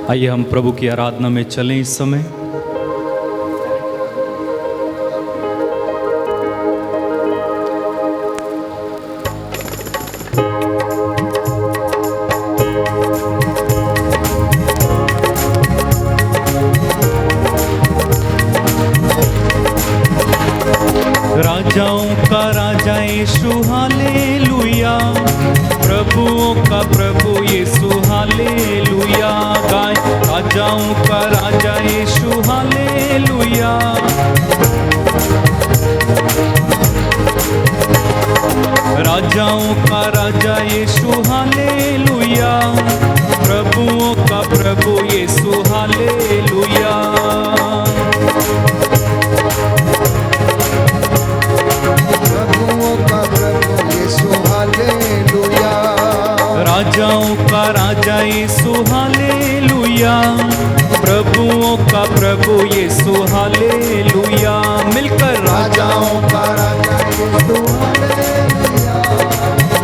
आइए हम प्रभु की आराधना में चलें इस समय। राजाओं का राजा यीशु हालेलुया, प्रभुओं का प्रभु यीशु हालेलुया। गाय राजाओं का राजा यीशु हालेलुया। राजाओं का राजा यीशु हालेलुया, प्रभुओं का प्रभु यीशु हालेलुया। राजाओं का राजा यीशु हालेलुया, प्रभुओं का प्रभु यीशु हालेलुया। मिलकर राजाओं का राजा यीशु हालेलुया,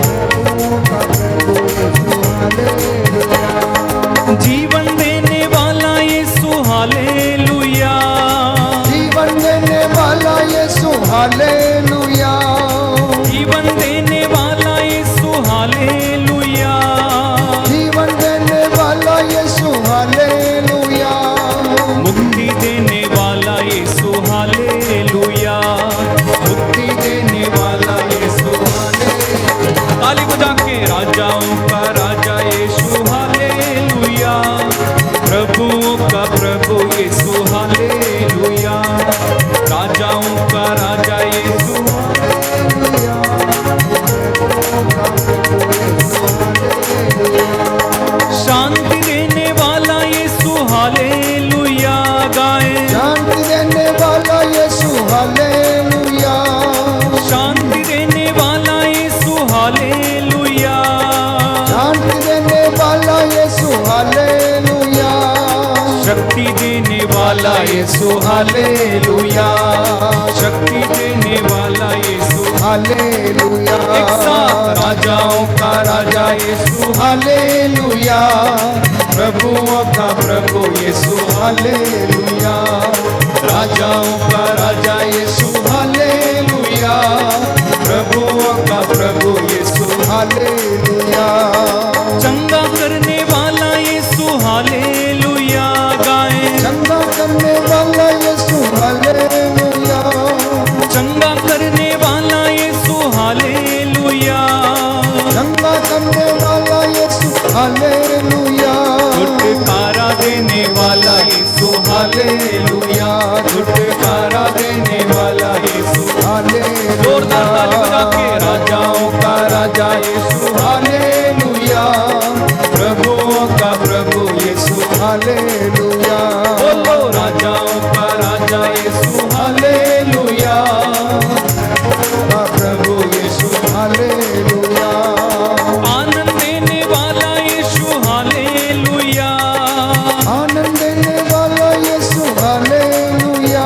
प्रभुओं का प्रभु यीशु हालेलुया। जीवन देने वाला यीशु हालेलुया, जीवन देने वाला यीशु हालेलुया, जीवन देने वाला यीशु हालेलुया, जीवन देने वाला यीशु हालेलुया, मुक्ति देने वाला यीशु हालेलुया, मुक्ति देने वाला यीशु हालेलुया। ताली बजा के राजाओं का राजा यीशु हालेलुया, प्रभुओं का प्रभु यीशु हालेलुया। राजाओं का राजा यीशु हालेलुया, शांति देने वाला यीशु हालेलुया। गाए शांति देने वाला यीशु हालेलुया, शांति देने वाला यीशु हालेलुया, शांति देने वाला यीशु हालेलुया, शक्ति देने वाला यीशु हालेलुया, शक्ति देने वाला यीशु हालेलुया। एक साथ राजाओं का राजा यीशु हालेलुया, प्रभुओं का प्रभु यीशु हालेलुया, राजाओं का राजा यीशु हालेलुया, प्रभुओं का प्रभु यीशु हालेलुया। चंगा करने वाला यीशु हालेलुया। गाए चंगा करने वाला यीशु हालेलुया, चंगा करने वाला यीशु हालेलुया, चंगा करने वाला यीशु हालेलुया, छुटकारा देने वाला यीशु हालेलुया, छुटकारा देने वाला यीशु हालेलुया। जोरदार ताली बजा के राजाओं का राजा यीशु हालेलुया, प्रभुओं का प्रभु यीशु हालेलुया, बोलो राजाओं का राजा यीशु हालेलुया, प्रभु यीशु हालेलुया। आनंद देने वाला यीशु हालेलुया, आनंद देने वाला यीशु हालेलुया,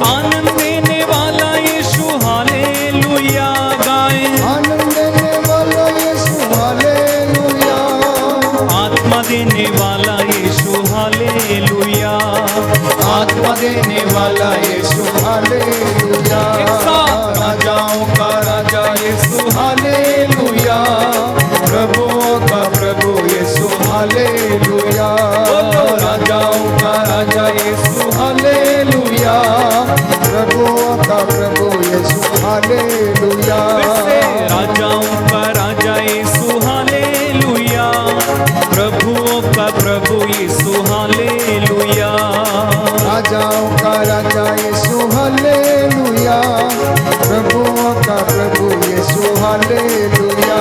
आनंद देने वाला यीशु हालेलुया। गाए आनंद देने वाला यीशु हालेलुया, आत्मा देने वाला यीशु हालेलुया, आत्मा देने वाला यीशु हालेलुया। एक साथ राजाओं का राजा यीशु हालेलुया, प्रभुओं का प्रभु यीशु हालेलुया, बोलो राजाओं का राजा यीशु हालेलुया, प्रभुओं का प्रभु यीशु हालेलुया। फिर से राजाओं का राजा यीशु हालेलुया, प्रभुओं का प्रभु यीशु हालेलुया, राजाओं का राजा यीशु हालेलुया, प्रभुओं का प्रभु यीशु हालेलुया।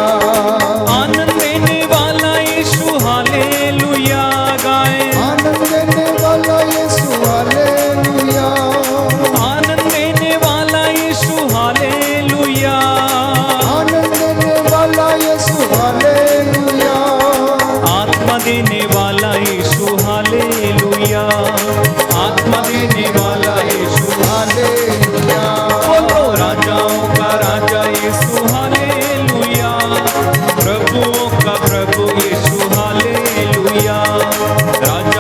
आनंद देने वाला यीशु हालेलुया। गाए आनंद देने वाला यीशु हालेलुया, आनंद देने वाला यीशु हालेलुया, आनंद देने वाला यीशु हालेलुया, आत्मा देने वाला यीशु हालेलुया, आत्मा देने वाला यीशु हालेलुया। बोलो राजाओं का राजा यीशु हालेलुया, प्रभुओं का प्रभु यीशु हालेलुया, राजा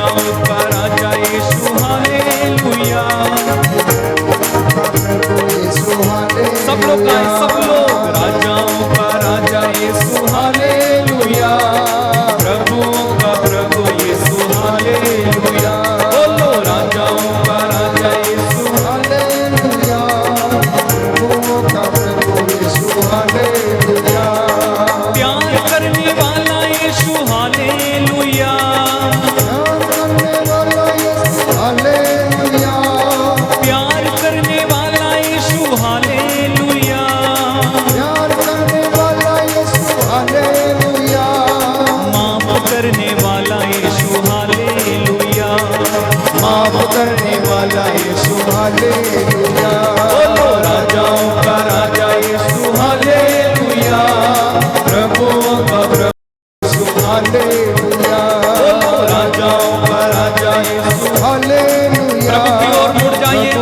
हालेलुया। बोलो राजाओं का राजा यीशु। हालेलुया। प्रभु की ओर मुड़ जाइए,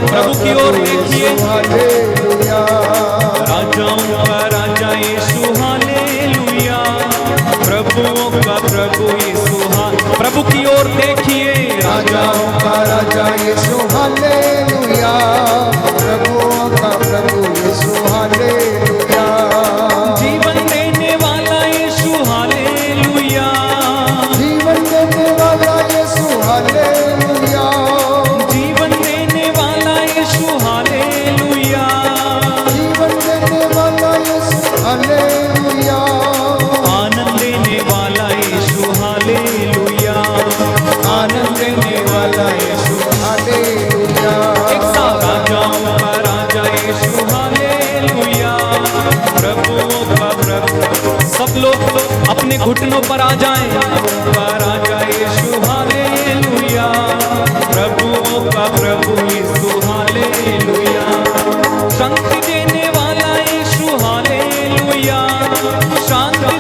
प्रभु की ओर देखिए। हालेलुया। राजाओं का राजा यीशु हालेलुया। प्रभुओं का प्रभु यीशु प्रभु की ओर देखिए। राजाओं का राजा यीशु हालेलुया। प्रभुओं का प्रभु यीशु हालेलुया। जीवन देने वाला यीशु हालेलुया। जीवन देने वाला यीशु हालेलुया। जीवन देने वाला यीशु हालेलुया। जीवन देने वाला यीशु हालेलुया। आनंद देने वाला यीशु हालेलुया। आनंद देने वाला यीशु हालेलुया। एक साथ राजाओं का राजा यीशु हालेलुया। प्रभुओं का प्रभु। सब लोग अपने घुटनों पर आ जाएं। का राजा यीशु हालेलुया। प्रभुओं का प्रभु यीशु हालेलुया। शांति देने वाला यीशु हालेलुया। शांति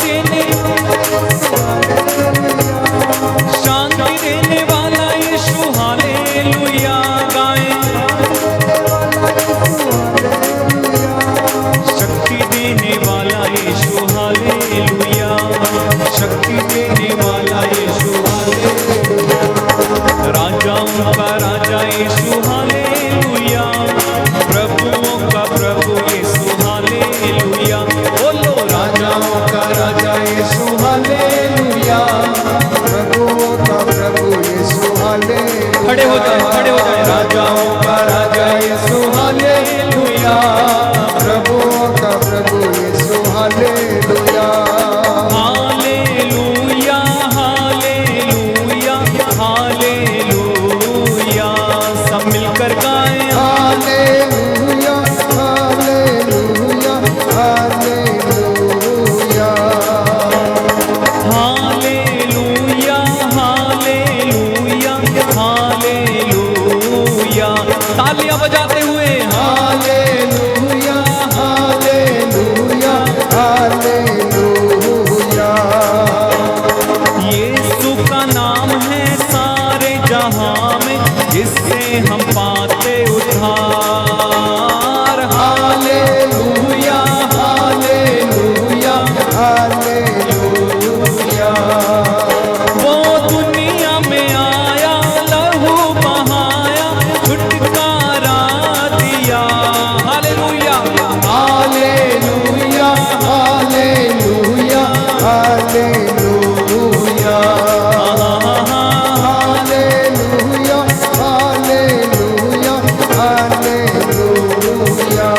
देने वाला यीशु हालेलुया। गाएं। शक्ति देने वाला यीशु हालेलुया। शक्ति देने वाला यीशु हालेलुया। राजाओं का राजा यीशु हालेलुया। प्रभुओं का प्रभु यीशु हालेलुया। बोलो राजाओं का राजा यीशु हालेलुया। प्रभुओं का प्रभु यीशु हालेलुया। खड़े हो जाए, खड़े हो जाए। राजाओं का राजा यीशु हालेलुया। प्रभुओं का प्रभु यीशु हालेलुया। Hallelujah hallelujah hallelujah. सब मिलकर गाएं। Hallelujah hallelujah hallelujah. Hallelujah hallelujah hallelujah. तालियां बजाते हुए हालेलुया हालेलुया हालेलुया। यीशु का नाम है सारे जहां में, जिससे हम पाते उद्धार। Hallelujah hallelujah hallelujah. वो दुनिया में आया, लहू बहाया, छुटकारा दिया। Hallelujah. Hallelujah hallelujah hallelujah. Hallelujah hallelujah hallelujah.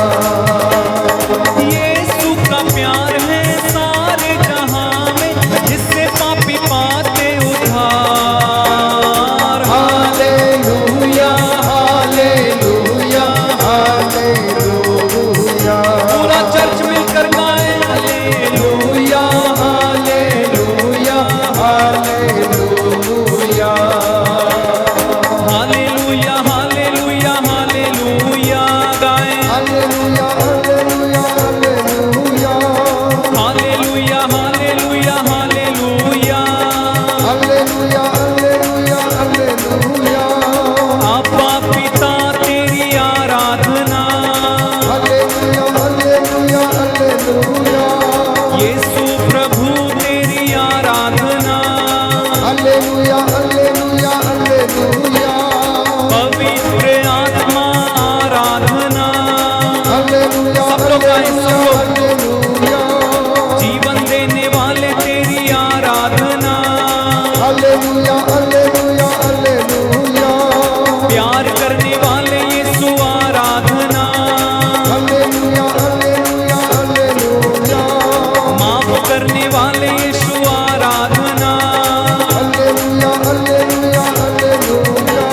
Yeshu का प्यार है सारे जहां में, जिससे पापी पाते उद्धार। Hallelujah hallelujah hallelujah. पूरा चर्च मिलकर गाए। Hallelujah hallelujah hallelujah. Hallelujah hallelujah hallelujah. गाए। Hallelujah hallelujah hallelujah. Hallelujah hallelujah hallelujah. Hallelujah hallelujah hallelujah. आपा पिता तेरी आराधना। Hallelujah hallelujah hallelujah. यीशु प्रभु तेरी आराधना। Hallelujah hallelujah hallelujah. पवित्र आत्मा आराधना। हालेलुया सब लोग गाएं, सब लोग। हालेलुया। जीवन देने वाले तेरी आराधना। Hallelujah hallelujah hallelujah. प्यार करने वाले यीशु आराधना। Hallelujah hallelujah hallelujah. माफ करने वाले यीशु आराधना। Hallelujah hallelujah hallelujah.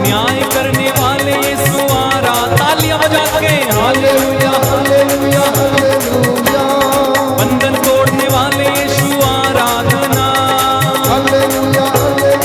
न्याय करने वाले यीशु आराधना। तालियां बजा के हालेलुया। Hallelujah hallelujah. बंधन तोड़ने वाले यीशु आराधना। हालेलुया हालेलुया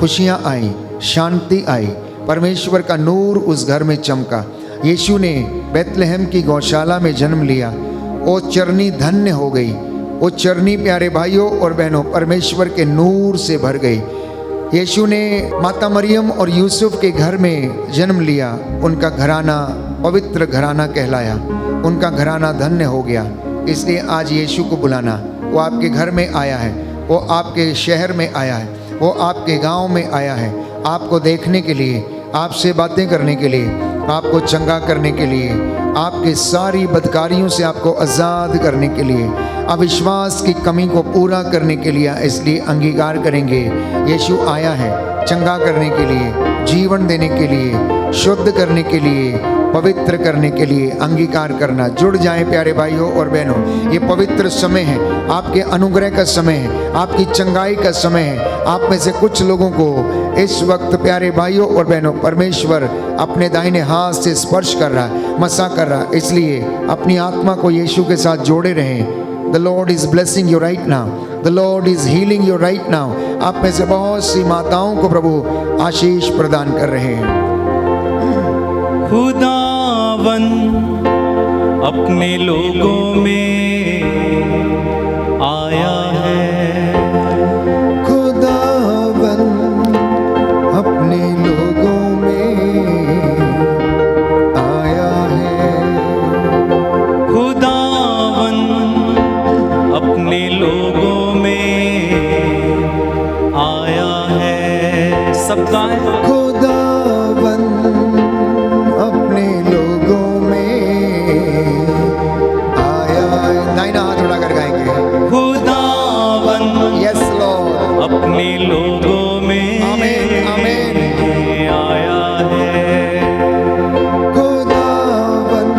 खुशियाँ आई, शांति आई, परमेश्वर का नूर उस घर में चमका। यीशु ने बैतलहम की गौशाला में जन्म लिया। वो चरनी धन्य हो गई। वो चरनी प्यारे भाइयों और बहनों परमेश्वर के नूर से भर गई। यीशु ने माता मरियम और यूसुफ के घर में जन्म लिया। उनका घराना पवित्र घराना कहलाया। उनका घराना धन्य हो गया। इसलिए आज यीशु को बुलाना, वो आपके घर में आया है, वो आपके शहर में आया है, वो आपके गांव में आया है, आपको देखने के लिए, आपसे बातें करने के लिए, आपको चंगा करने के लिए, आपके सारी बदकारियों से आपको आज़ाद करने के लिए, अविश्वास की कमी को पूरा करने के लिए। इसलिए अंगीकार करेंगे, यीशु आया है चंगा करने के लिए, जीवन देने के लिए, शुद्ध करने के लिए, पवित्र करने के लिए। अंगीकार करना, जुड़ जाएं प्यारे भाइयों और बहनों। ये पवित्र समय है, आपके अनुग्रह का समय है, आपकी चंगाई का समय है। आप में से कुछ लोगों को इस वक्त प्यारे भाइयों और बहनों परमेश्वर अपने दाहिने हाथ से स्पर्श कर रहा है, मसा कर रहा है। इसलिए अपनी आत्मा को यीशु के साथ जोड़े रहें। The Lord is blessing you right now. The Lord is healing you right now. आप में से बहुत सी माताओं को प्रभु आशीष प्रदान कर रहे हैं। खुदावन अपने लोगों में आया है। खुदावन अपने लोगों में आया है। खुदावन अपने लोगों में आया है। सब गाएं। खुदावन अपने लोगों में आया है। दाहिना हाथ उठाकर गाएंगे। खुदावन यस लॉर्ड अपने लोगों में आमीन आमीन आया है। खुदावन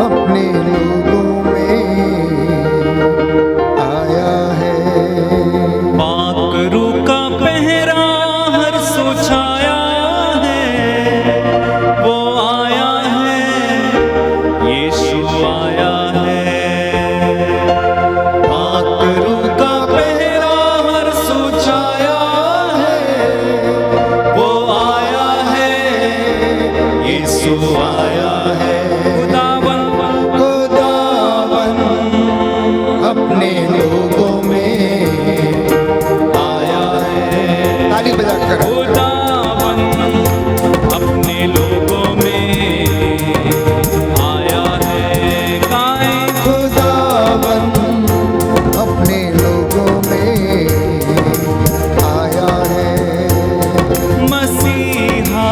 अपने लोगों में आया है। पाक रूह का पहरा हर सो छाया है। वो आया है, यीशु आया है। पाक रूह का पहरा हर सो छाया है। वो आया है, यीशु आया है। खुदावन खुदावन अपने लोगों में आया है। ताली बजाकर खुदावन अपने लोगों में आया है। गाएं। खुदावन अपने लोगों में आया है। मसीहा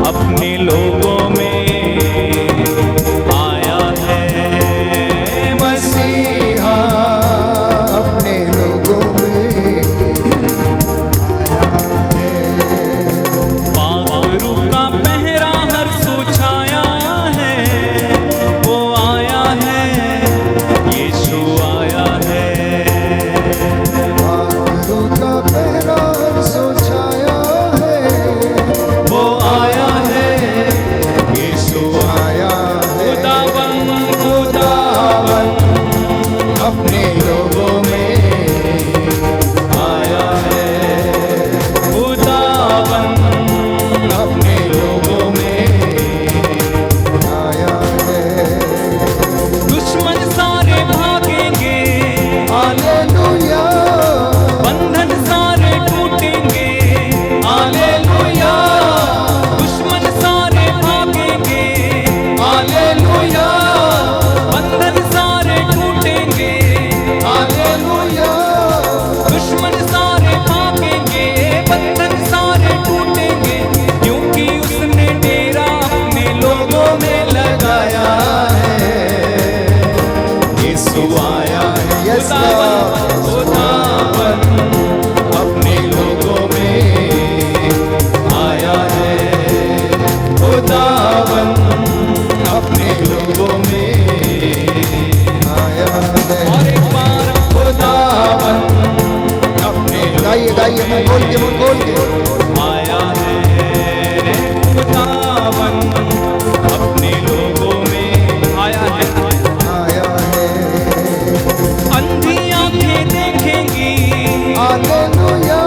अपने लोगों में आया है। मसीहा अपने लोगों में पाक रूह का पहरा हर सो छाया है। वो आया है, यीशु आया है। आंखों का पहरा सो छाया है। वो आया है, यीशु आया है। खुदावन खुदावन अपने लोगों में आया है। खुदावन अपने लोगों में आया है। दुश्मन सारे भागेंगे, हालेलुया बंधन सारे टूटेंगे। हालेलुया। दुश्मन सारे भागेंगे। हालेलुया। बंधन सारे टूटेंगे। हालेलुया दुश्मन सारे भागेंगे, बंधन सारे टूटेंगे। क्योंकि उसने डेरा अपने लोगों में लगाया है। यीशु आया है। Yes, Lord. खुदावन अपने लोगों में आया है। खुदावन अपने लोगों में आया है। और एक बार खुदावन अपने गाइए मुंह खोल के आया है। खुदावन अपने लोगों में आया है। आया है। अंधी आंखें देखेंगी। हालेलुया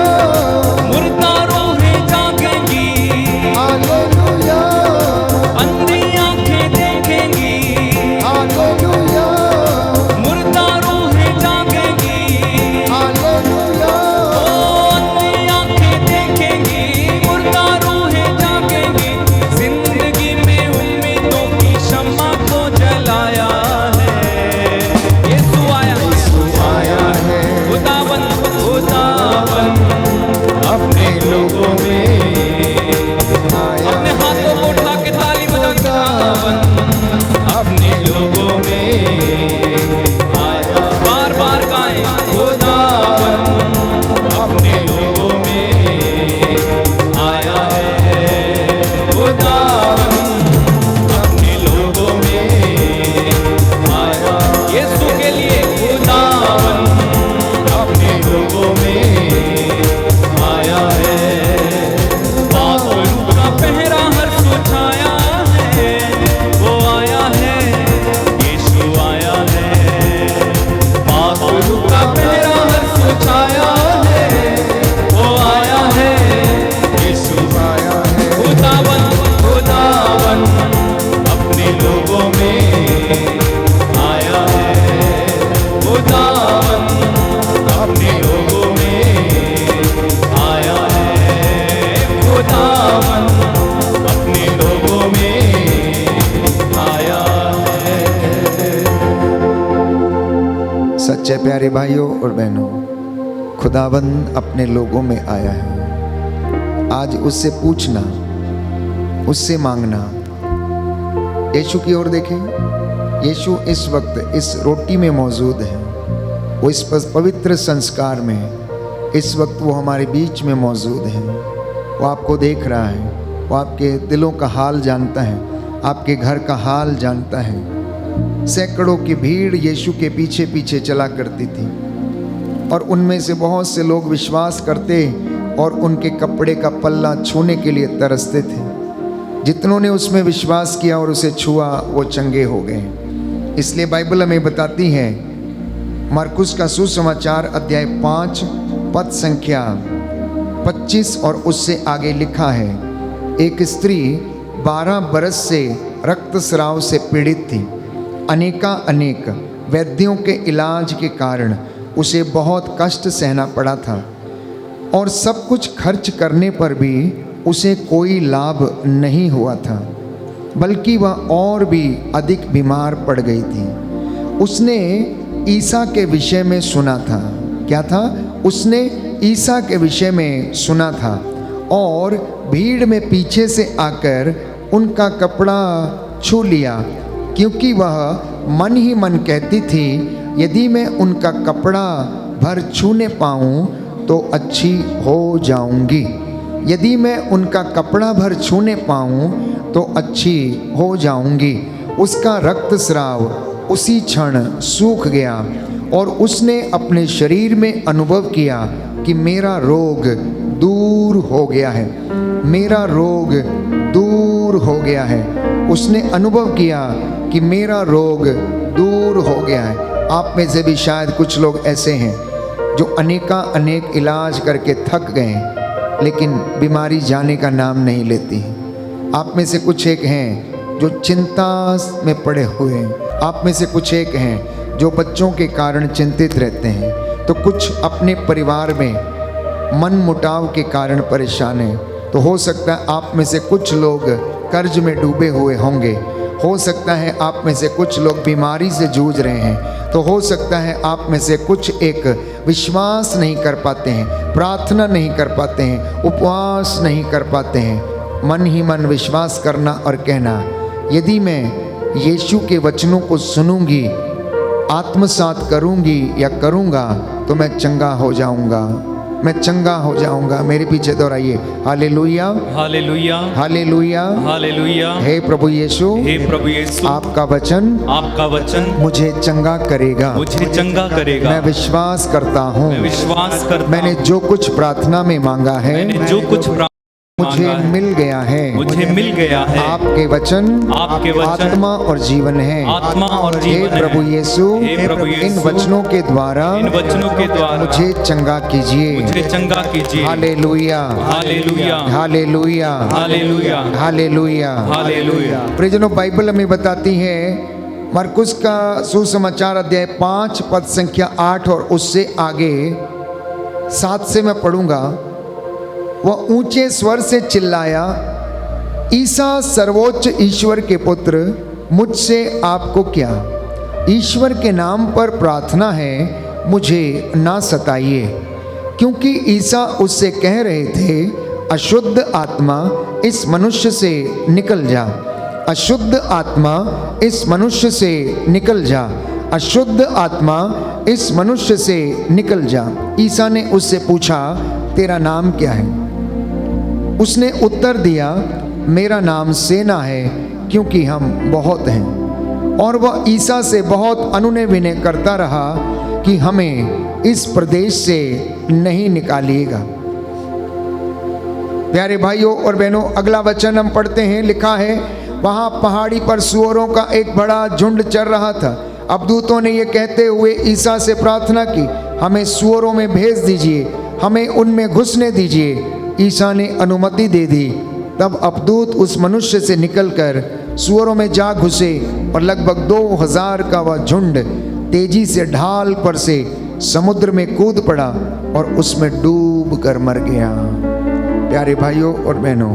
सच है प्यारे भाइयों और बहनों, खुदाबंद अपने लोगों में आया है। आज उससे पूछना, उससे मांगना। यीशु की ओर देखें। यीशु इस वक्त इस रोटी में मौजूद है, वो इस पवित्र संस्कार में इस वक्त वो हमारे बीच में मौजूद है। वो आपको देख रहा है, वो आपके दिलों का हाल जानता है, आपके घर का हाल जानता है। सैकड़ों की भीड़ यीशु के पीछे पीछे चला करती थी और उनमें से बहुत से लोग विश्वास करते और उनके कपड़े का पल्ला छूने के लिए तरसते थे। जितनों ने उसमें विश्वास किया और उसे छुआ वो चंगे हो गए। इसलिए बाइबल हमें बताती है, मरकुस का सुसमाचार अध्याय 5 पद संख्या 25 और उससे आगे लिखा है, एक स्त्री 12 बरस से रक्तस्राव से पीड़ित थी। अनेक वैद्यों के इलाज के कारण उसे बहुत कष्ट सहना पड़ा था और सब कुछ खर्च करने पर भी उसे कोई लाभ नहीं हुआ था, बल्कि वह और भी अधिक बीमार पड़ गई थी। उसने ईसा के विषय में सुना था। क्या था? उसने ईसा के विषय में सुना था और भीड़ में पीछे से आकर उनका कपड़ा छू लिया, क्योंकि वह मन ही मन कहती थी, यदि मैं उनका कपड़ा भर छूने पाऊँ तो अच्छी हो जाऊंगी। यदि मैं उनका कपड़ा भर छूने पाऊँ तो अच्छी हो जाऊंगी। उसका रक्तस्राव उसी क्षण सूख गया और उसने अपने शरीर में अनुभव किया कि मेरा रोग दूर हो गया है, मेरा रोग दूर हो गया है। उसने अनुभव किया कि मेरा रोग दूर हो गया है। आप में से भी शायद कुछ लोग ऐसे हैं जो अनेक इलाज करके थक गए, लेकिन बीमारी जाने का नाम नहीं लेती। आप में से कुछ एक हैं जो चिंता में पड़े हुए हैं। आप में से कुछ एक हैं जो बच्चों के कारण चिंतित रहते हैं, तो कुछ अपने परिवार में मन मुटाव के कारण परेशान हैं। तो हो सकता है आप में से कुछ लोग कर्ज में डूबे हुए होंगे। हो सकता है आप में से कुछ लोग बीमारी से जूझ रहे हैं। तो हो सकता है आप में से कुछ एक विश्वास नहीं कर पाते हैं, प्रार्थना नहीं कर पाते हैं, उपवास नहीं कर पाते हैं। मन ही मन विश्वास करना और कहना, यदि मैं यीशु के वचनों को सुनूंगी, आत्मसात करूंगी या करूंगा तो मैं चंगा हो जाऊंगा, मैं चंगा हो जाऊंगा। मेरे पीछे दोहराइए, हालेलुया, हालेलुया, हालेलुया, हालेलुया। हे प्रभु यीशु, हे प्रभु यीशु, आपका वचन मुझे चंगा करेगा, मुझे चंगा करेगा। मैं विश्वास करता हूँ, मैं विश्वास करता मैंने जो कुछ प्रार्थना में मांगा है, मैंने जो कुछ मुझे मिल गया है, मुझे मिल गया है। आपके वचन आत्मा और जीवन है, आत्मा और जीवन हे प्रभु यीशु, इन वचनों के द्वारा मुझे चंगा कीजिए, मुझे चंगा कीजिए। Hallelujah, hallelujah, hallelujah, hallelujah, hallelujah, hallelujah. प्रियजनों, बाइबल हमें बताती है, मरकुस का सुसमाचार अध्याय 5 पद संख्या 8 और उससे आगे 7 से मैं पढ़ूंगा। वह ऊंचे स्वर से चिल्लाया, ईसा सर्वोच्च ईश्वर के पुत्र, मुझसे आपको क्या? ईश्वर के नाम पर प्रार्थना है, मुझे ना सताइए। क्योंकि ईसा उससे कह रहे थे, अशुद्ध आत्मा इस मनुष्य से निकल जा, अशुद्ध आत्मा इस मनुष्य से निकल जा, अशुद्ध आत्मा इस मनुष्य से निकल जा। ईसा ने उससे पूछा, तेरा नाम क्या है? उसने उत्तर दिया, मेरा नाम सेना है, क्योंकि हम बहुत हैं। और वह ईसा से बहुत अनुनय विनय करता रहा कि हमें इस प्रदेश से नहीं निकालिएगा। प्यारे भाइयों और बहनों, अगला वचन हम पढ़ते हैं। लिखा है, वहाँ पहाड़ी पर सूअरों का एक बड़ा झुंड चर रहा था। अब दूतों ने ये कहते हुए ईसा से प्रार्थना की, हमें सूअरों में भेज दीजिए, हमें उनमें घुसने दीजिए। ईसा ने अनुमति दे दी। तब अबदूत उस मनुष्य से निकलकर सूअरों में जा घुसे और लगभग 2000 का वह झुंड तेजी से ढाल पर से समुद्र में कूद पड़ा और उसमें डूब कर मर गया। प्यारे भाइयों और बहनों,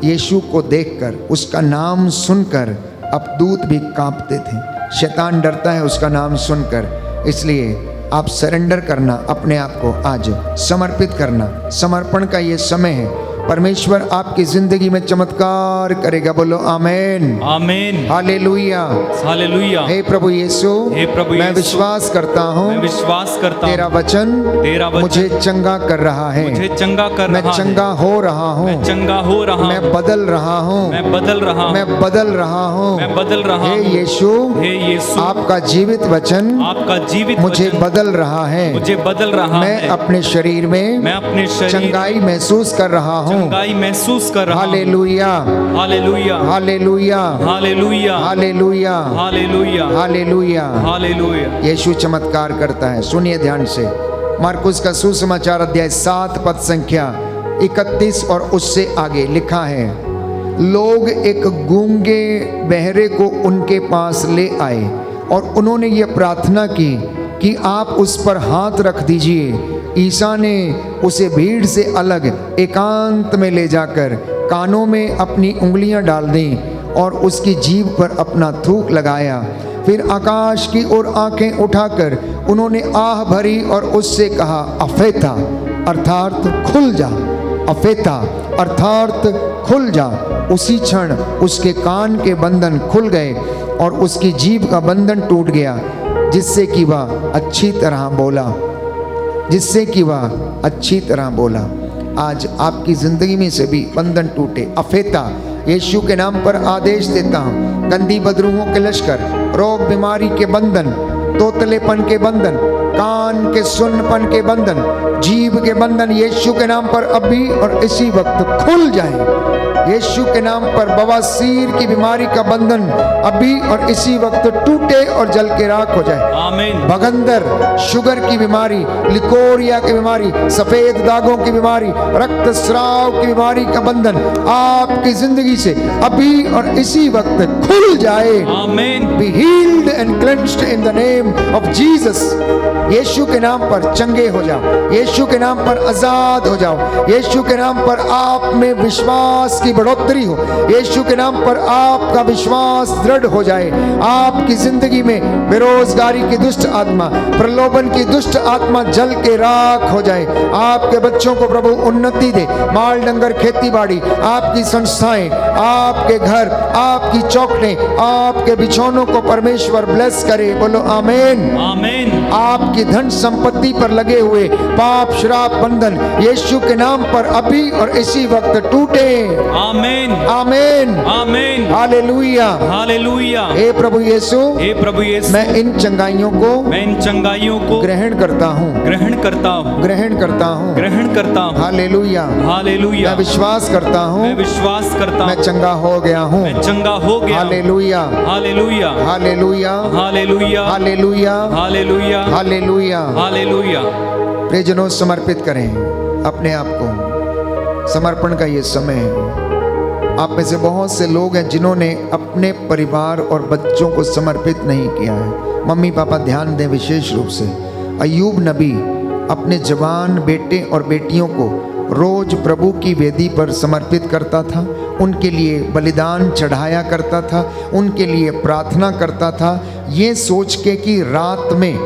यीशु को देखकर, उसका नाम सुनकर अबदूत भी कांपते थे। शैतान डरता है उसका नाम सुनकर, इसलिए आप सरेंडर करना, अपने आप को आज समर्पित करना। समर्पण का ये समय है। परमेश्वर आपकी जिंदगी में चमत्कार करेगा। बोलो आमेन, आमीन, हालेलुया, हालेलुया। हे प्रभु यीशु, हे प्रभु मैं यीशु, विश्वास करता हूँ मैं विश्वास करता तेरा हूँ वचन तेरा वचन मुझे चंगा कर रहा है। मुझे चंगा कर मैं रहा है। चंगा हो रहा हूँ, मैं चंगा हो रहा मैं हूँ, बदल रहा हूँ, मैं बदल रहा हूँ, मैं बदल रहा हूँ। मैं बदल रहा हे हूँ। यीशु, हे यीशु, आपका जीवित वचन आपका जीवित मुझे वचन बदल रहा है। मुझे बदल रहा मैं है। अपने शरीर में मैं अपने शरीर चंगाई महसूस कर रहा हूँ। चंगाई महसूस कर रहा हूँ। Hallelujah, hallelujah, hallelujah, hallelujah, hallelujah, hallelujah, hallelujah. Hallelujah. Yeshu चमत्कार करता है। सुनिए ध्यान से। मार्कुस का सुसमाचार अध्याय 7 पद संख्या 31 और उससे आगे लिखा है, लोग एक गूंगे बहरे को उनके पास ले आए और उन्होंने ये प्रार्थना की कि आप उस पर हाथ रख दीजिए। ईसा ने उसे भीड़ से अलग एकांत में ले जाकर कानों में अपनी उंगलियां डाल दी और उसकी जीभ पर अपना थूक लगाया। फिर आकाश की ओर आंखें उठाकर उन्होंने आह भरी और उससे कहा, अफेता अर्थात खुल जा, अफेता अर्थात खुल जा। उसी क्षण उसके कान के बंधन खुल गए और उसकी जीभ का बंधन टूट गया, जिससे कि वह अच्छी तरह बोला, जिससे कि वह अच्छी तरह बोला। आज आपकी जिंदगी में से भी बंधन टूटे। अफेता, यीशु के नाम पर आदेश देता हूँ। गंदी बदरूहों के लश्कर, रोग बीमारी के बंधन, तोतलेपन के बंधन, कान के सुन्नपन के बंधन, जीभ के बंधन यीशु के नाम पर अभी और इसी वक्त खुल जाए। यीशु के नाम पर बवासीर की बीमारी का बंधन अभी और इसी वक्त टूटे और जल के राख हो जाए। आमीन। भगंदर, शुगर की बीमारी, लिकोरिया की बीमारी, सफेद दागों की बीमारी, रक्तस्राव की बीमारी का बंधन आपकी जिंदगी से अभी और इसी वक्त खुल जाए। आमीन। Be healed and cleansed in the name of Jesus। यीशु के नाम पर चंगे हो जाओ, यीशु के नाम पर आजाद हो जाओ, यीशु के नाम पर आप में विश्वास की बढ़ोतरी हो, यीशु के नाम पर आपका विश्वास दृढ़ हो जाए। आपकी जिंदगी में बेरोजगारी की दुष्ट आत्मा, प्रलोभन की दुष्ट आत्मा जल के राख हो जाए। आपके बच्चों को प्रभु उन्नति दे, माल डंगर खेती बाड़ी, आपकी संस्थाएं, आपके घर, आपकी चौखटें, आपके बिछौनों को परमेश्वर ब्लेस करे। बोलो आमीन, आमीन। आपकी धन संपत्ति पर लगे हुए पाप श्राप बंधन यीशु के नाम पर अभी और इसी वक्त टूटे। आमीन, आमीन, आमीन, हालेलुया, हालेलुया। हे प्रभु यीशु, हे प्रभु यीशु, मैं इन चंगाइयों को मैं इन चंगाइयों को ग्रहण करता हूँ, ग्रहण करता हूँ, ग्रहण करता हूँ, ग्रहण करता हूँ। Hallelujah, hallelujah. मैं विश्वास करता हूँ, मैं विश्वास करता मैं हूँ, चंगा हो गया हूँ। मैं चंगा हो गया। Hallelujah, hallelujah, hallelujah, hallelujah, hallelujah, hallelujah, hallelujah. Hallelujah. प्रियजनों, समर्पित करें अपने आप को। समर्पण का ये समय है। आप में से बहुत से लोग हैं जिन्होंने अपने परिवार और बच्चों को समर्पित नहीं किया है। मम्मी पापा ध्यान दें विशेष रूप से। अय्यूब नबी अपने जवान बेटे और बेटियों को रोज प्रभु की वेदी पर समर्पित करता था, उनके लिए बलिदान चढ़ाया करता था, उनके लिए प्रार्थना करता था, ये सोच के कि रात में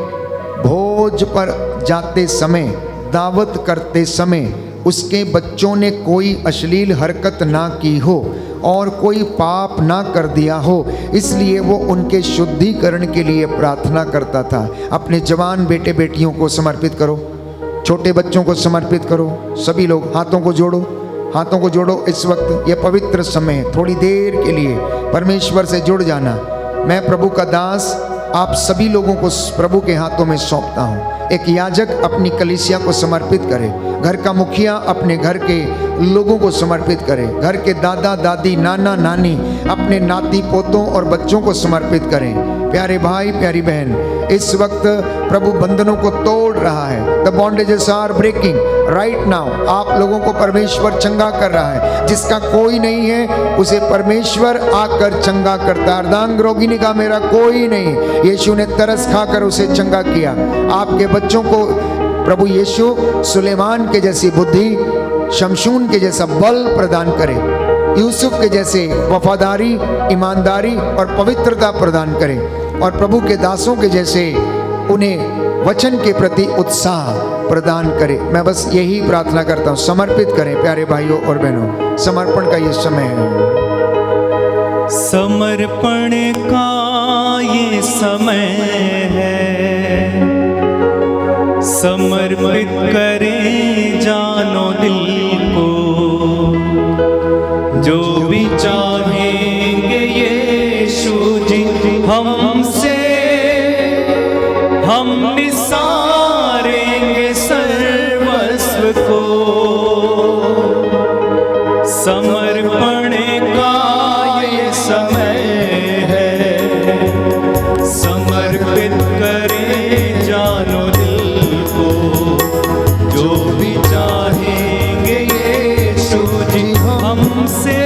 भोज पर जाते समय, दावत करते समय उसके बच्चों ने कोई अश्लील हरकत ना की हो और कोई पाप ना कर दिया हो, इसलिए वो उनके शुद्धिकरण के लिए प्रार्थना करता था। अपने जवान बेटे बेटियों को समर्पित करो, छोटे बच्चों को समर्पित करो। सभी लोग हाथों को जोड़ो, हाथों को जोड़ो। इस वक्त ये पवित्र समय है, थोड़ी देर के लिए परमेश्वर से जुड़ जाना। मैं प्रभु का दास आप सभी लोगों को प्रभु के हाथों में सौंपता हूँ। एक याजक अपनी कलीसिया को समर्पित करे, घर का मुखिया अपने घर के लोगों को समर्पित करे, घर के दादा दादी नाना नानी अपने नाती पोतों और बच्चों को समर्पित करें। प्यारे भाई प्यारी बहन, इस वक्त प्रभु बंधनों को तोड़ रहा है। The bondages are breaking right now. आप लोगों को परमेश्वर चंगा कर रहा है। जिसका कोई नहीं है उसे परमेश्वर आकर चंगा करता है। अर्धांग रोगी ने कहा मेरा कोई नहीं, यीशु ने तरस खाकर उसे चंगा किया। आपके बच्चों को प्रभु यीशु सुलेमान के जैसी बुद्धि, शमशून के जैसा बल प्रदान करे, यूसुफ के जैसे वफादारी, ईमानदारी और पवित्रता प्रदान करे, और प्रभु के दासों के जैसे उन्हें वचन के प्रति उत्साह प्रदान करे। मैं बस यही प्रार्थना करता हूँ। समर्पित करें प्यारे भाइयों और बहनों, समर्पण का ये समय है। समर्पण का ये समय है, समर्पित करें जानो दिल को, जो भी चाहेंगे यीशु जी हमसे, हम निसारेंगे सर्वस्व को। समर्पण का ये समय है, समर्पित करें जानो दिल को, जो भी चाहेंगे यीशु जी हमसे,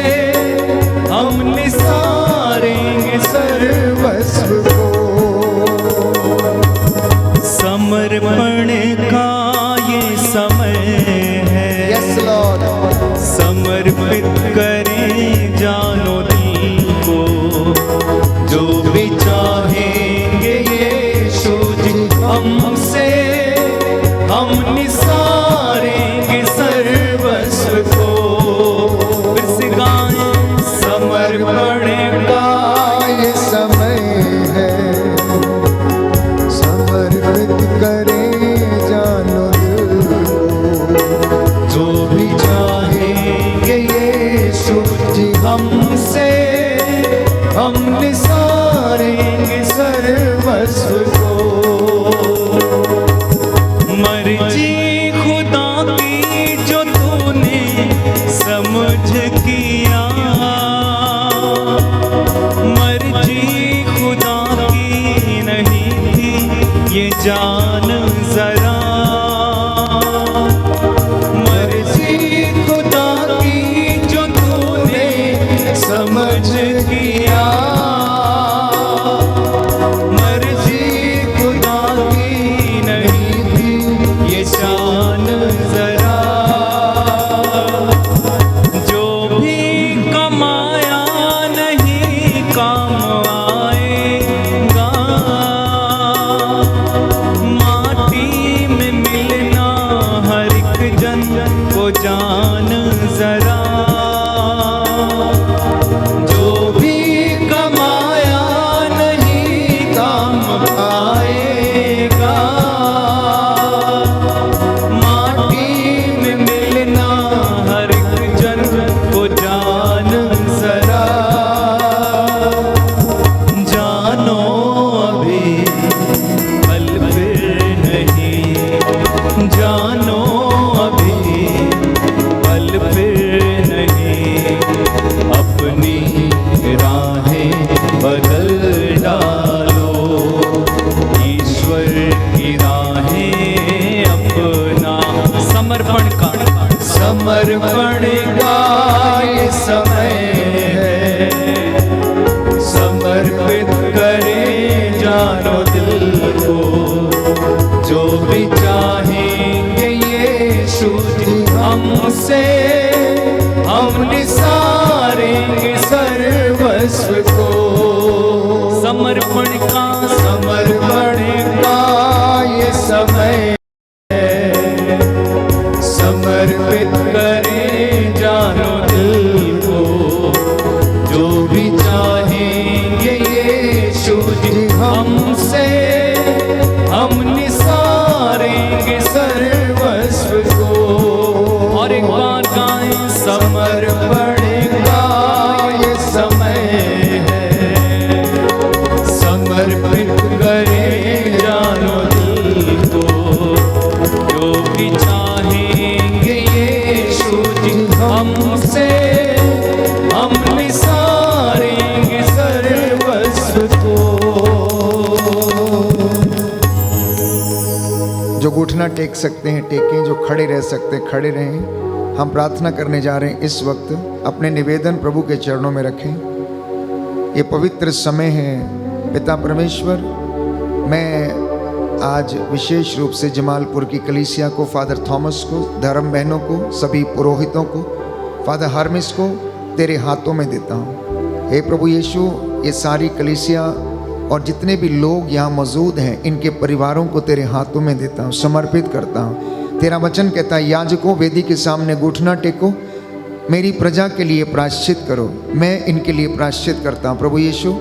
हम निसारेंगे सर्वस्व को। समर्पण का ये समय है, यस लॉर्ड, समर्पित करें जानो दिल को, जो भी चाहेंगे यीशु जी हमसे, हम निसारेंगे सर्वस्व को। फिर से गाएं, समर्पण का ये समय है, समर्पित करें जानो दिल को, जो भी चाहेंगे यीशु जी हमसे, हम निसारेंगे सर्वस्व को। मर्जी खुदा की जो तूने समझ किया, मर्जी खुदा की नहीं थी ये जान जरा, मर्जी खुदा की जो तूने समझ किया, मर्जी खुदा की नहीं थी ये जान जरा। जो भी कमाया नहीं काम आएगा, माटी में मिलना हर एक जन को जान जरा। जो भी कमाया नहीं काम आएगा, माटी में मिलना हर एक जन को जान जरा। जानो अभी पल फिर नहीं, जानो अभी पल फिर नहीं, अपनी राहें बदल डालो, ईश्वर की राहें अपना। समर्पण का, समर्पण का ये समय है, समर्पित करें जानो दिल को, जो भी चाहेंगे यीशु जी हमसे, हम निसारेंगे सर्वस्व को। समर्पण का, समर्पण का ये समय है, समर्पित करें जानो दिल को, जो भी चाहेंगे यीशु जी हमसे, हम निसारेंगे सर्वस्व को। और एक बार गाएं, समर्पण का ये समय है, समर्पित करें जानो दिल को, जो भी चाहेंगे यीशु जी हमसे, हम निसारेंगे सर्वस्व को। जो घुटना टेक सकते हैं टेकें, जो खड़े रह सकते हैं खड़े रहें। हम प्रार्थना करने जा रहे हैं। इस वक्त अपने निवेदन प्रभु के चरणों में रखें। ये पवित्र समय है। पिता परमेश्वर, मैं आज विशेष रूप से जमालपुर की कलीसिया को, फादर थॉमस को, धर्म बहनों को, सभी पुरोहितों को, फादर हार्मिस को तेरे हाथों में देता हूँ। हे प्रभु यीशु, ये सारी कलीसिया और जितने भी लोग यहाँ मौजूद हैं इनके परिवारों को तेरे हाथों में देता हूँ, समर्पित करता हूँ। तेरा वचन कहता है, याजकों वेदी के सामने घुटना टेको, मेरी प्रजा के लिए प्रायश्चित करो, मैं इनके लिए प्रायश्चित करता हूँ। प्रभु यीशु,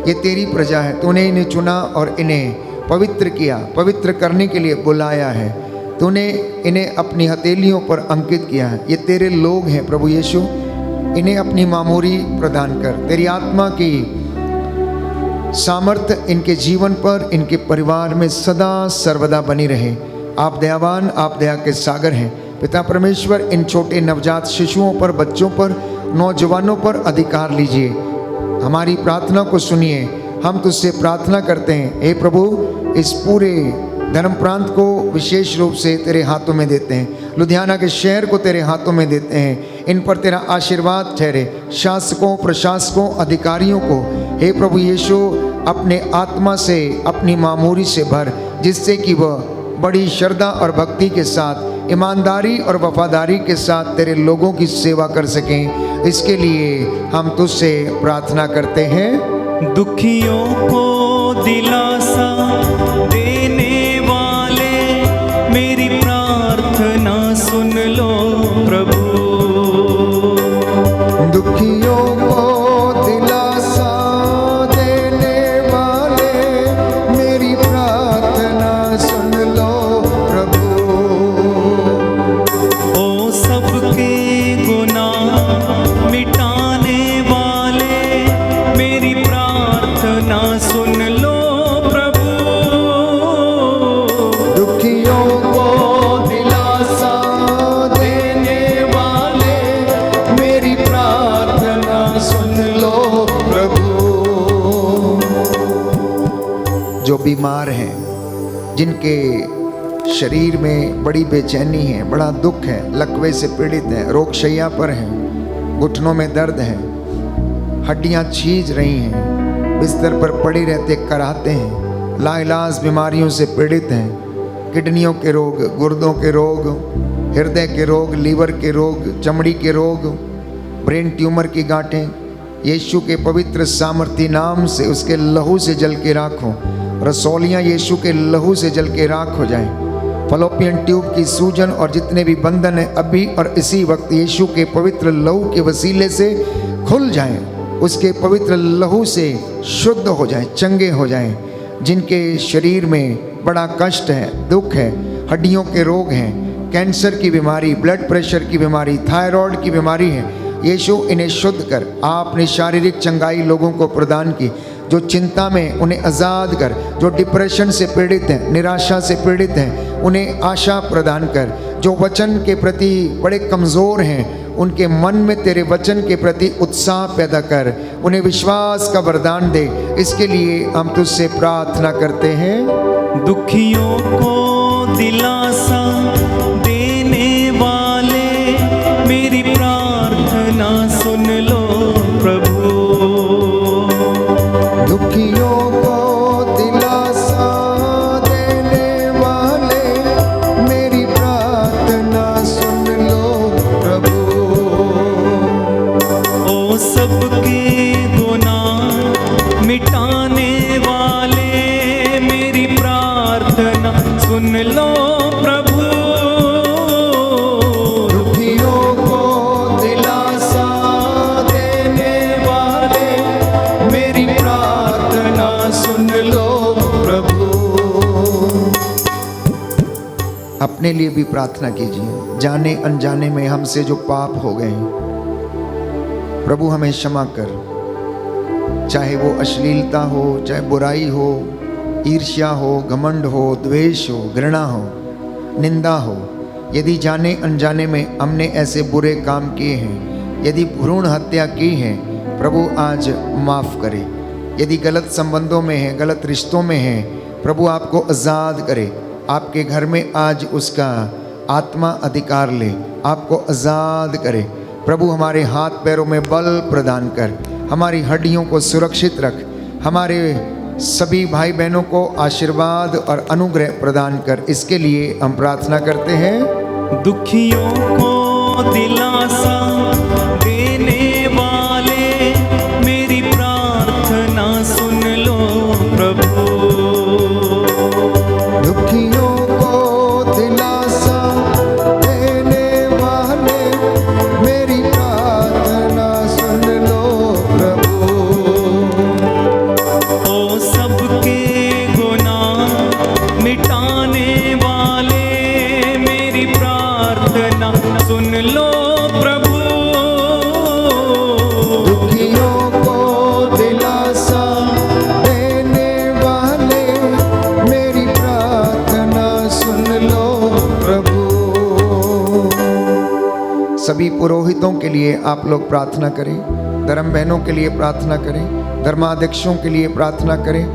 ये तेरी प्रजा है, तूने इन्हें चुना और इन्हें पवित्र किया, पवित्र करने के लिए बुलाया है, तूने इन्हें अपनी हथेलियों पर अंकित किया है। ये तेरे लोग हैं प्रभु यीशु, इन्हें अपनी मामूरी प्रदान कर। तेरी आत्मा की सामर्थ्य इनके जीवन पर, इनके परिवार में सदा सर्वदा बनी रहे। आप दयावान, आप दया के सागर हैं पिता परमेश्वर। इन छोटे नवजात शिशुओं पर, बच्चों पर, नौजवानों पर अधिकार लीजिए। हमारी प्रार्थना को सुनिए। हम तुझसे प्रार्थना करते हैं हे प्रभु, इस पूरे धर्म प्रांत को विशेष रूप से तेरे हाथों में देते हैं। लुधियाना के शहर को तेरे हाथों में देते हैं। इन पर तेरा आशीर्वाद ठहरे। शासकों, प्रशासकों, अधिकारियों को हे प्रभु यीशु अपने आत्मा से, अपनी मामूरी से भर, जिससे कि वह बड़ी श्रद्धा और भक्ति के साथ, ईमानदारी और वफादारी के साथ तेरे लोगों की सेवा कर सकें। इसके लिए हम तुझसे प्रार्थना करते हैं। दुखियों को दिलासा देने वाले, मेरी प्रार्थना सुन लो प्रभु। दुखियों को दिलासा देने वाले, मेरी प्रार्थना सुन लो प्रभु। ओ सबके गुनाह मिटाने वाले, मेरी प्रार्थना सुन लो प्रभु। दुखियों को दिलासा देने वाले, मेरी प्रार्थना सुन लो प्रभु। जो बीमार हैं, जिनके शरीर में बड़ी बेचैनी है, बड़ा दुख है, लकवे से पीड़ित हैं, रोगशैया पर हैं, घुटनों में दर्द है, हड्डियां छीज रही हैं, बिस्तर पर पड़े रहते कराहते हैं, लाइलाज बीमारियों से पीड़ित हैं, किडनियों के रोग, गुर्दों के रोग, हृदय के रोग, लीवर के रोग, चमड़ी के रोग, ब्रेन ट्यूमर की गांठें, यीशु के पवित्र सामर्थी नाम से, उसके लहू से जल के राख हो। रसौलियाँ यीशु के लहू से जल के राख हो जाएं। फलोपियन ट्यूब की सूजन और जितने भी बंधन हैं अभी और इसी वक्त यीशु के पवित्र लहू के वसीले से खुल जाएं। उसके पवित्र लहू से शुद्ध हो जाएं, चंगे हो जाएं। जिनके शरीर में बड़ा कष्ट है, दुख है, हड्डियों के रोग हैं, कैंसर की बीमारी, ब्लड प्रेशर की बीमारी, थायराइड की बीमारी है, यीशु इन्हें शुद्ध कर। आपने शारीरिक चंगाई लोगों को प्रदान की। जो चिंता में, उन्हें आज़ाद कर। जो डिप्रेशन से पीड़ित हैं, निराशा से पीड़ित हैं, उन्हें आशा प्रदान कर। जो वचन के प्रति बड़े कमज़ोर हैं, उनके मन में तेरे वचन के प्रति उत्साह पैदा कर। उन्हें विश्वास का वरदान दे। इसके लिए हम तुझसे प्रार्थना करते हैं। दुखियों को दिलासा देने वाले, मेरी प्रार्थना सुन लो प्रभु। दुखियों को दिलासा देने वाले, मेरी प्रार्थना सुन लो प्रभु। ओ सबके गुनाह मिटाने वाले, मेरी प्रार्थना सुन लो प्रभु। दुखियों को दिलासा देने वाले, मेरी प्रार्थना सुन लो प्रभु। अपने लिए भी प्रार्थना कीजिए। जाने अनजाने में हमसे जो पाप हो गए, प्रभु हमें क्षमा कर। चाहे वो अश्लीलता हो, चाहे बुराई हो, ईर्ष्या हो, घमंड हो, द्वेष हो, घृणा हो, निंदा हो। यदि जाने अनजाने में हमने ऐसे बुरे काम किए हैं, यदि भ्रूण हत्या की है, प्रभु आज माफ़ करे। यदि गलत संबंधों में है, गलत रिश्तों में है, प्रभु आपको आज़ाद करे। आपके घर में आज उसका आत्मा अधिकार ले, आपको आज़ाद करे। प्रभु हमारे हाथ पैरों में बल प्रदान कर, हमारी हड्डियों को सुरक्षित रख, हमारे सभी भाई बहनों को आशीर्वाद और अनुग्रह प्रदान कर। इसके लिए हम प्रार्थना करते हैं। दुखियों को दिलासा देने वाले, मेरी प्रार्थना सुन लो के लिए आप लोग प्रार्थना करें, धर्म बहनों के लिए प्रार्थना करें, धर्माध्यक्षों के लिए प्रार्थना करें,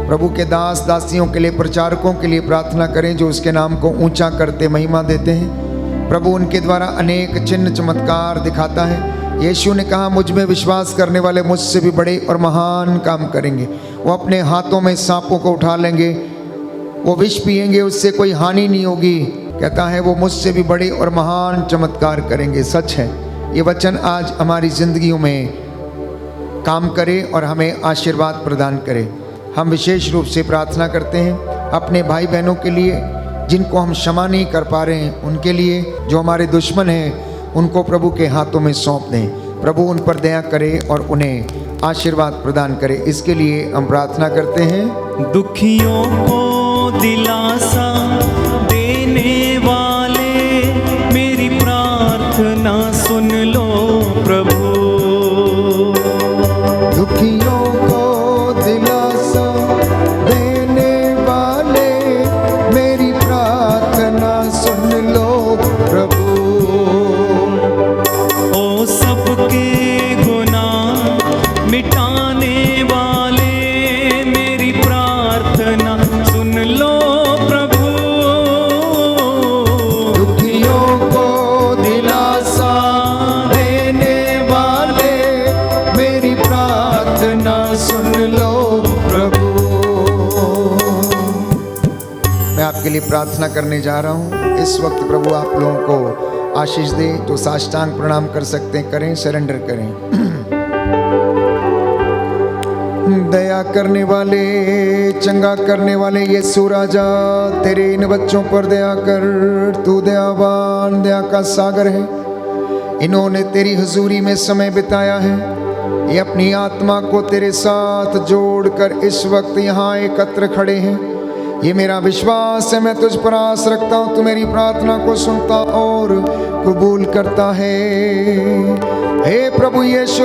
प्रभु के दास दासियों के लिए, प्रचारकों के लिए प्रार्थना करें जो उसके नाम को ऊंचा करते महिमा देते हैं। प्रभु उनके द्वारा अनेक चिन्ह चमत्कार दिखाता है। यीशु ने कहा, मुझ में विश्वास करने वाले मुझसे भी बड़े और महान काम करेंगे। वो अपने हाथों में सांपों को उठा लेंगे, वो विष पिएंगे, उससे कोई हानि नहीं होगी। कहता है वो मुझसे भी बड़े और महान चमत्कार करेंगे। सच है, ये वचन आज हमारी जिंदगियों में काम करे और हमें आशीर्वाद प्रदान करे। हम विशेष रूप से प्रार्थना करते हैं अपने भाई बहनों के लिए जिनको हम क्षमा नहीं कर पा रहे हैं, उनके लिए जो हमारे दुश्मन हैं उनको प्रभु के हाथों में सौंप दें। प्रभु उन पर दया करे और उन्हें आशीर्वाद प्रदान करे। इसके लिए हम प्रार्थना करते हैं। दुखियों को दिलासा देने वाले मेरी प्रार्थना सुन लो प्रभु। दुखियों को दिलासा देने वाले मेरी प्रार्थना सुन लो प्रभु। ओ सबके गुनाह मिटाने वाले मेरी प्रार्थना सुन लो प्रभु। दुखियों को दिलासा देने वाले मेरी प्रार्थना सुन लो प्रभु। मैं आपके लिए प्रार्थना करने जा रहा हूँ। इस वक्त प्रभु आप लोगों को आशीष दे। जो साष्टांग प्रणाम कर सकते हैं करें, सरेंडर करें। दया करने वाले, चंगा करने वाले यीशु राजा, तेरे इन बच्चों पर दया कर। तू दयावान, दया का सागर है। इन्होंने तेरी हुजूरी में समय बिताया है। ये अपनी आत्मा को तेरे साथ जोड़कर इस वक्त यहाँ एकत्र खड़े हैं। ये मेरा विश्वास है, मैं तुझ पर आस रखता हूँ। तू मेरी प्रार्थना को सुनता और कबूल करता है। हे प्रभु यीशु,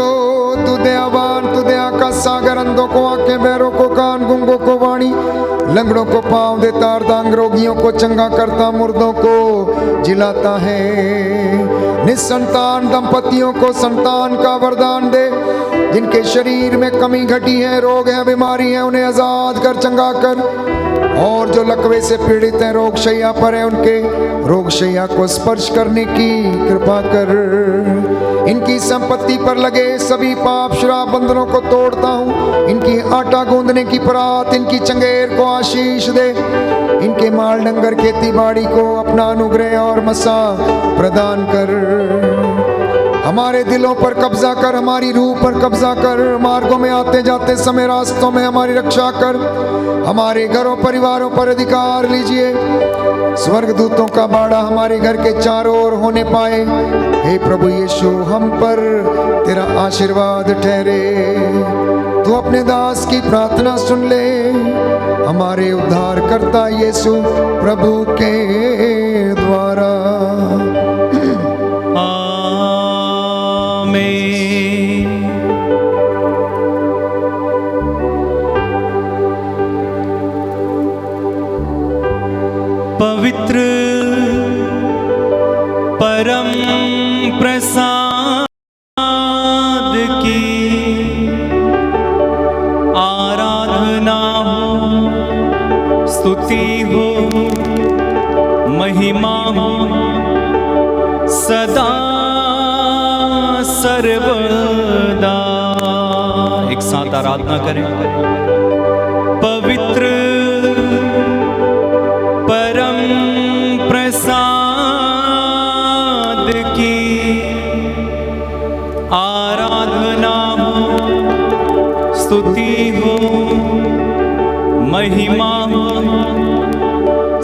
तू दयावान, तू दया का सागर। अंधों को आंखें, बहरों को कान, गूंगों को वाणी, लंगड़ों को पांव देता, अर्धांग रोगियों को चंगा करता, मुर्दों को जिलाता है। निसंतान दंपतियों को संतान का वरदान दे। जिनके शरीर में कमी घटी है, रोग है, बीमारी है, उन्हें आजाद कर, चंगा कर। और जो लकवे से पीड़ित हैं, रोग शैया पर है, उनके रोग शैया को स्पर्श करने की कृपा कर। इनकी संपत्ति पर लगे सभी पाप श्राप बंधनों को तोड़ता हूँ। इनकी आटा गूंदने की परात, इनकी चंगेर को आशीष दे। इनके माल डंगर खेती बाड़ी को अपना अनुग्रह और मसा प्रदान कर। हमारे दिलों पर कब्जा कर, हमारी रूह पर कब्जा कर। मार्गों में आते जाते समय रास्तों में हमारी रक्षा कर। हमारे घरों परिवारों पर अधिकार लीजिए। स्वर्ग दूतों का बाड़ा हमारे घर के चारों ओर होने पाए। हे प्रभु यीशु, हम पर तेरा आशीर्वाद ठहरे। तू अपने दास की प्रार्थना सुन ले। हमारे उद्धार करता यीशु प्रभु के द्वारा। पवित्र परम प्रसाद की आराधना हो, स्तुति हो, महिमा हो सदा सर्वदा। एक साथ आराधना करें। पवित्र परम प्रसाद की आराधना हो, स्तुति हो, महिमा हो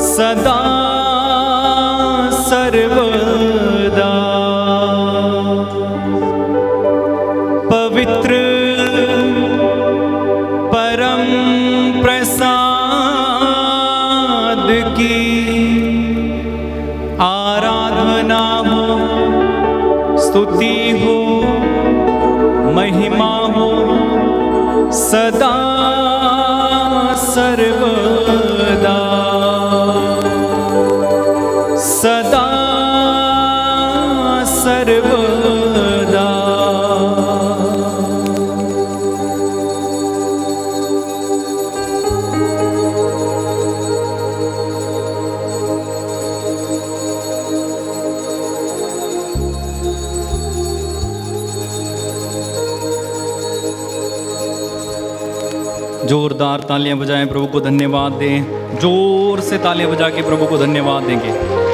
सदा सर्वदा। पवित्र परम प्रसाद की आराधना हो, स्तुति हो, महिमा हो सदा सर्वदा। सदा सर्वदा। जोरदार तालियां बजाएं, प्रभु को धन्यवाद दें। जोर से तालियां बजा के प्रभु को धन्यवाद देंगे।